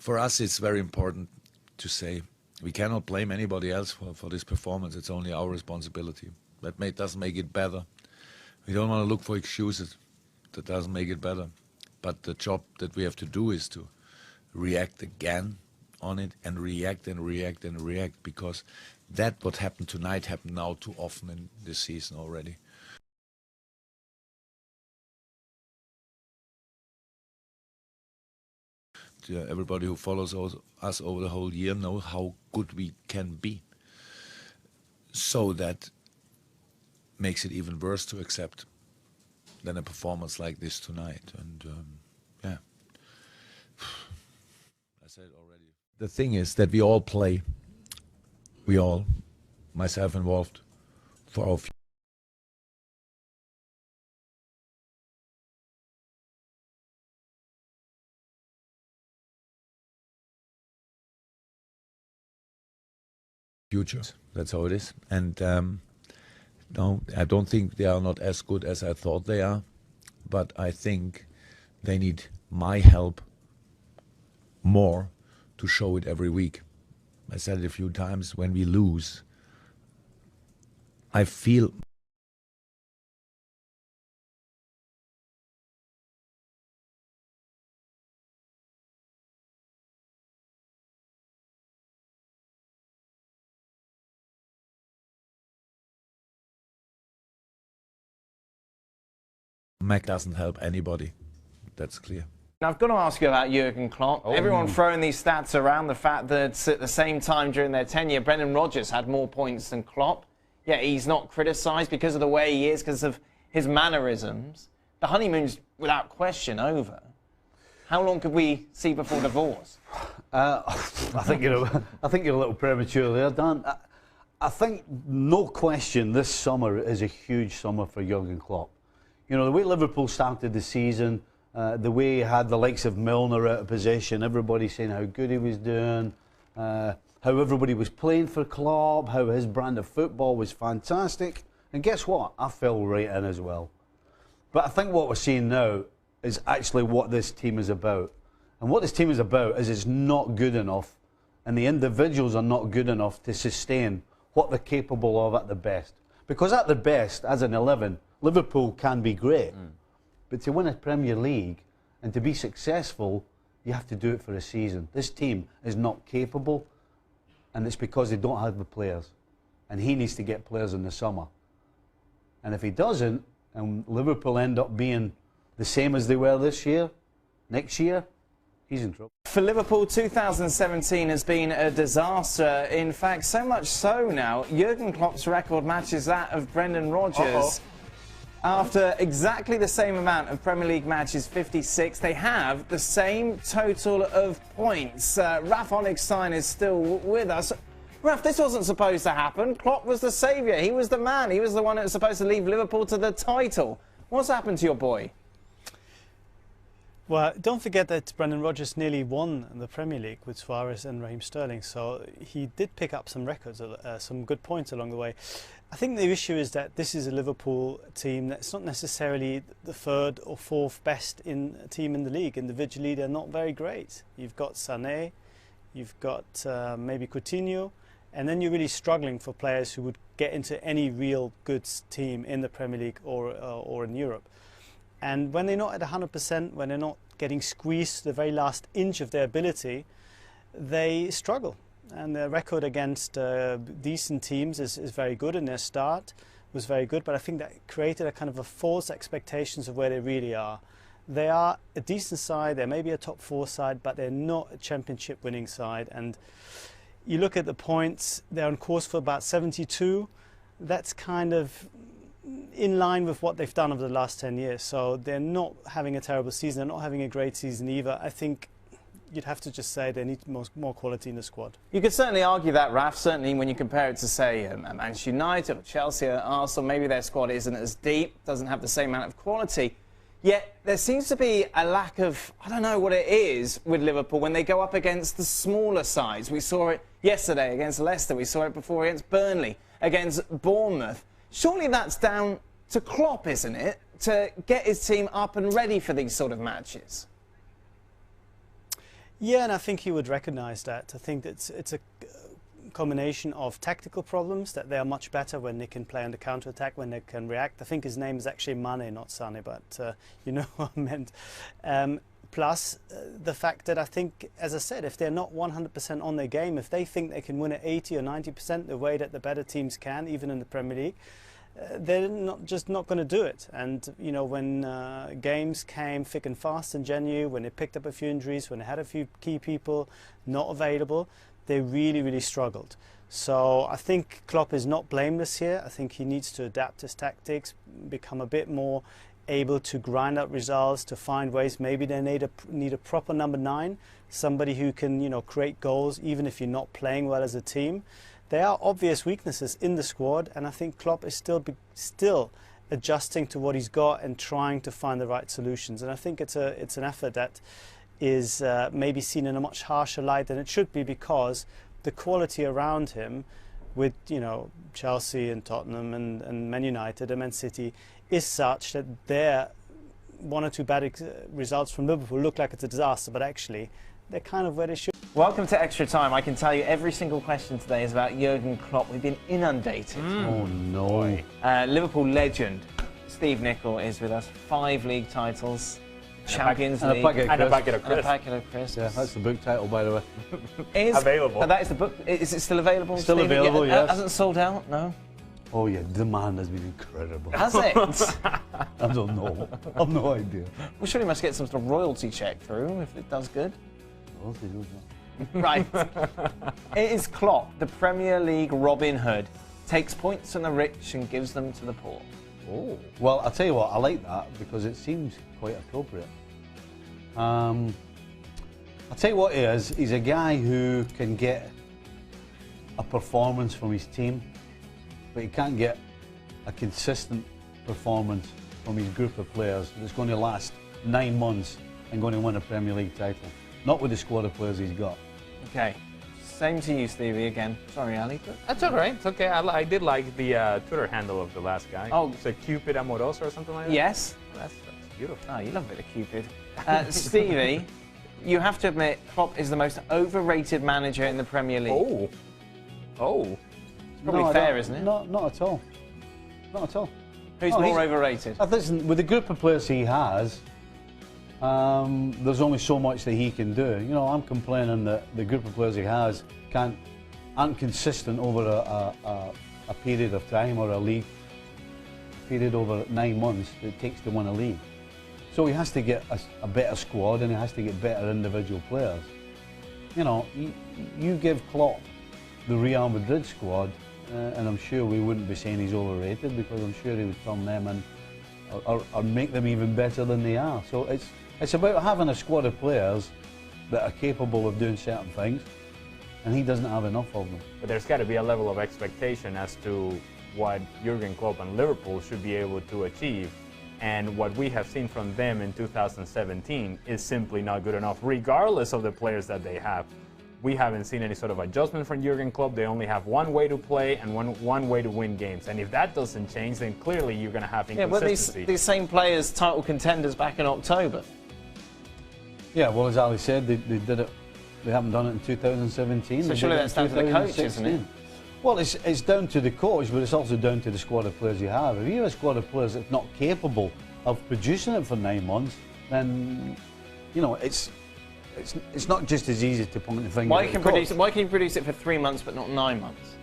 For us, it's very important to say we cannot blame anybody else for this performance. It's only our responsibility. That doesn't make it better. We don't want to look for excuses. That doesn't make it better. But the job that we have to do is to react again on it and react and react and react, because that what happened tonight happened now too often in this season already. Everybody who follows us over the whole year knows how good we can be. So that makes it even worse to accept than a performance like this tonight. And yeah, I said it already. The thing is that we all play, myself involved, for our future. That's how it is. And no, I don't think they are not as good as I thought they are, but I think they need my help more to show it every week. I said it a few times, when we lose, I feel Mac doesn't help anybody. That's clear. Now, I've got to ask you about Jurgen Klopp. Everyone throwing these stats around, the fact that at the same time during their tenure, Brendan Rodgers had more points than Klopp. Yet he's not criticised because of the way he is, because of his mannerisms. The honeymoon's, without question, over. How long could we see before divorce? I think you're a little premature there, Dan. I think, no question, this summer is a huge summer for Jurgen Klopp. You know, the way Liverpool started the season, the way he had the likes of Milner out of position, everybody saying how good he was doing, how everybody was playing for Klopp, how his brand of football was fantastic. And guess what? I fell right in as well. But I think what we're seeing now is actually what this team is about. And what this team is about is it's not good enough, and the individuals are not good enough to sustain what they're capable of at the best. Because at the best, as an 11, Liverpool can be great, but to win a Premier League and to be successful, you have to do it for a season. This team is not capable, and it's because they don't have the players. And he needs to get players in the summer. And if he doesn't, and Liverpool end up being the same as they were this year, next year, he's in trouble. For Liverpool, 2017 has been a disaster. In fact, so much so now, Jurgen Klopp's record matches that of Brendan Rodgers. After exactly the same amount of Premier League matches, 56, they have the same total of points. Raf Honigstein is still with us. Raf, this wasn't supposed to happen. Klopp was the saviour. He was the man. He was the one that was supposed to leave Liverpool to the title. What's happened to your boy? Well, don't forget that Brendan Rodgers nearly won the Premier League with Suarez and Raheem Sterling, so he did pick up some records, some good points along the way. I think the issue is that this is a Liverpool team that's not necessarily the third or fourth best team in the league. Individually, they're not very great. You've got Sané, you've got maybe Coutinho, and then you're really struggling for players who would get into any real good team in the Premier League or in Europe. And when they're not at 100%, when they're not getting squeezed the very last inch of their ability, they struggle. And their record against decent teams is very good, and their start was very good. But I think that created a kind of a false expectations of where they really are. They are a decent side, they're maybe a top 4 side, but they're not a championship winning side. And you look at the points, they're on course for about 72. That's kind of in line with what they've done over the last 10 years. So they're not having a terrible season, they're not having a great season either. I think you'd have to just say they need more quality in the squad. You could certainly argue that, Raf, certainly when you compare it to, say, Manchester United or Chelsea or Arsenal, maybe their squad isn't as deep, doesn't have the same amount of quality. Yet there seems to be a lack of, I don't know what it is with Liverpool when they go up against the smaller sides. We saw it yesterday against Leicester, we saw it before against Burnley, against Bournemouth. Surely that's down to Klopp, isn't it, to get his team up and ready for these sort of matches? Yeah, and I think he would recognise that. I think it's a combination of tactical problems, that they are much better when they can play on the counter-attack, when they can react. I think his name is actually Mane, not Sane, but you know what I meant. Plus the fact that I think, as I said, if they're not 100% on their game, if they think they can win at 80 or 90% the way that the better teams can, even in the Premier League, they're not going to do it. And you know, when games came thick and fast in January, when they picked up a few injuries, when they had a few key people not available, they really struggled. So I think Klopp is not blameless here. I think he needs to adapt his tactics, become a bit more able to grind out results, to find ways. Maybe they need a proper number 9, somebody who can, you know, create goals even if you're not playing well as a team. There are obvious weaknesses in the squad, and I think Klopp is still adjusting to what he's got and trying to find the right solutions. And I think it's an effort that is maybe seen in a much harsher light than it should be, because the quality around him, with, you know, Chelsea and Tottenham and Man United and Man City, is such that their 1 or 2 bad results from Liverpool look like it's a disaster, but actually they're kind of where they should. Welcome to Extra Time. I can tell you every single question today is about Jurgen Klopp. We've been inundated. Oh no. Liverpool legend Steve Nicol is with us. 5 league titles, Champions League, and a packet of crisps. Yeah, that's the book title, by the way. Available. That is the book. Is it still available? Still Steve? available, yes. Hasn't sold out? No. Oh yeah, demand has been incredible. Has it? I don't know. I've no idea. We surely must get some sort of royalty check through if it does good. Royalty, good, Right. It is Klopp, the Premier League Robin Hood. Takes points from the rich and gives them to the poor. Oh. Well, I'll tell you what, I like that because it seems quite appropriate. I'll tell you what he is. He's a guy who can get a performance from his team, but he can't get a consistent performance from his group of players that's going to last 9 months and going to win a Premier League title. Not with the squad of players he's got. Okay. Same to you, Stevie, again. Sorry, Ali. But That's all right. It's okay. I did like the Twitter handle of the last guy. Oh. It's a Cupid Amoroso or something like that? yes. That's beautiful. Oh, you love a bit of Cupid. Stevie, you have to admit, Klopp is the most overrated manager in the Premier League. Oh. Oh. It's probably No, fair, isn't it? Not at all. Not at all. Who's No, more he's- overrated? Listen, with the group of players he has, there's only so much that he can do. You know, I'm complaining that the group of players he has aren't consistent over a period of time, or a league period over 9 months that it takes to win a league. So he has to get a better squad, and he has to get better individual players. You know, you give Klopp the Real Madrid squad, and I'm sure we wouldn't be saying he's overrated, because I'm sure he would turn them in or make them even better than they are. So it's about having a squad of players that are capable of doing certain things, and he doesn't have enough of them. But there's got to be a level of expectation as to what Jurgen Klopp and Liverpool should be able to achieve. And what we have seen from them in 2017 is simply not good enough, regardless of the players that they have. We haven't seen any sort of adjustment from Jurgen Klopp. They only have one way to play and one way to win games. And if that doesn't change, then clearly you're going to have inconsistency. Yeah, well, these same players, title contenders back in October. Yeah, well, as Ali said, they did it. They haven't done it in 2017. So They surely did it that's in down to the coach, isn't it? 2016. Well, it's down to the coach, but it's also down to the squad of players you have. If you have a squad of players that's not capable of producing it for 9 months, then, you know, it's not just as easy to point the finger Why at can the coach. why can you produce it for 3 months but not 9 months?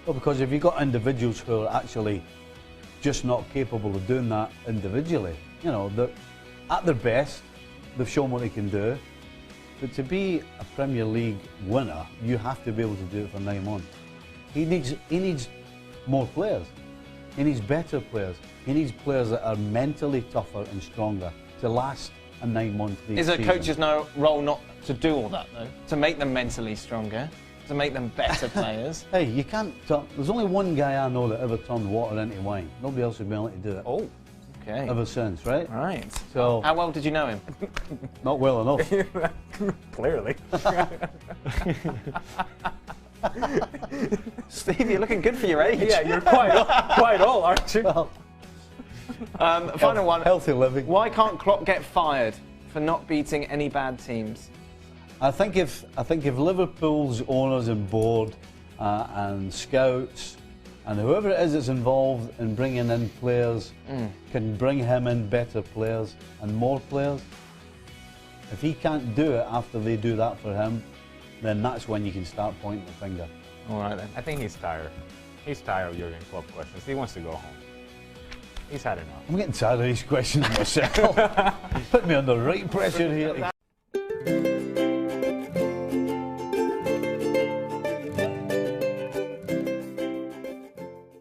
Well, because if you've got individuals who are actually just not capable of doing that individually, you know, at their best, they've shown what they can do. But to be a Premier League winner, you have to be able to do it for 9 months. He needs more players. He needs better players. He needs players that are mentally tougher and stronger to last a 9 month season. Is a coach's role not to do all that, though? To make them mentally stronger, to make them better players? Hey, you can't there's only one guy I know that ever turned water into wine. Nobody else has been able to do it. Oh, okay. Ever since, right? Right. So, How well did you know him? not well enough. Clearly. Steve, you're looking good for your age. Yeah, you're quite old, aren't you? Well, Final one. healthy living. Why can't Klopp get fired for not beating any bad teams? I think if Liverpool's owners and board and scouts and whoever it is that's involved in bringing in players can bring him in better players and more players, if he can't do it after they do that for him, then that's when you can start pointing the finger. All right, I think he's tired. He's tired of Jurgen Klopp questions. He wants to go home. He's had enough. I'm getting tired of these questions myself. Put me under right pressure here.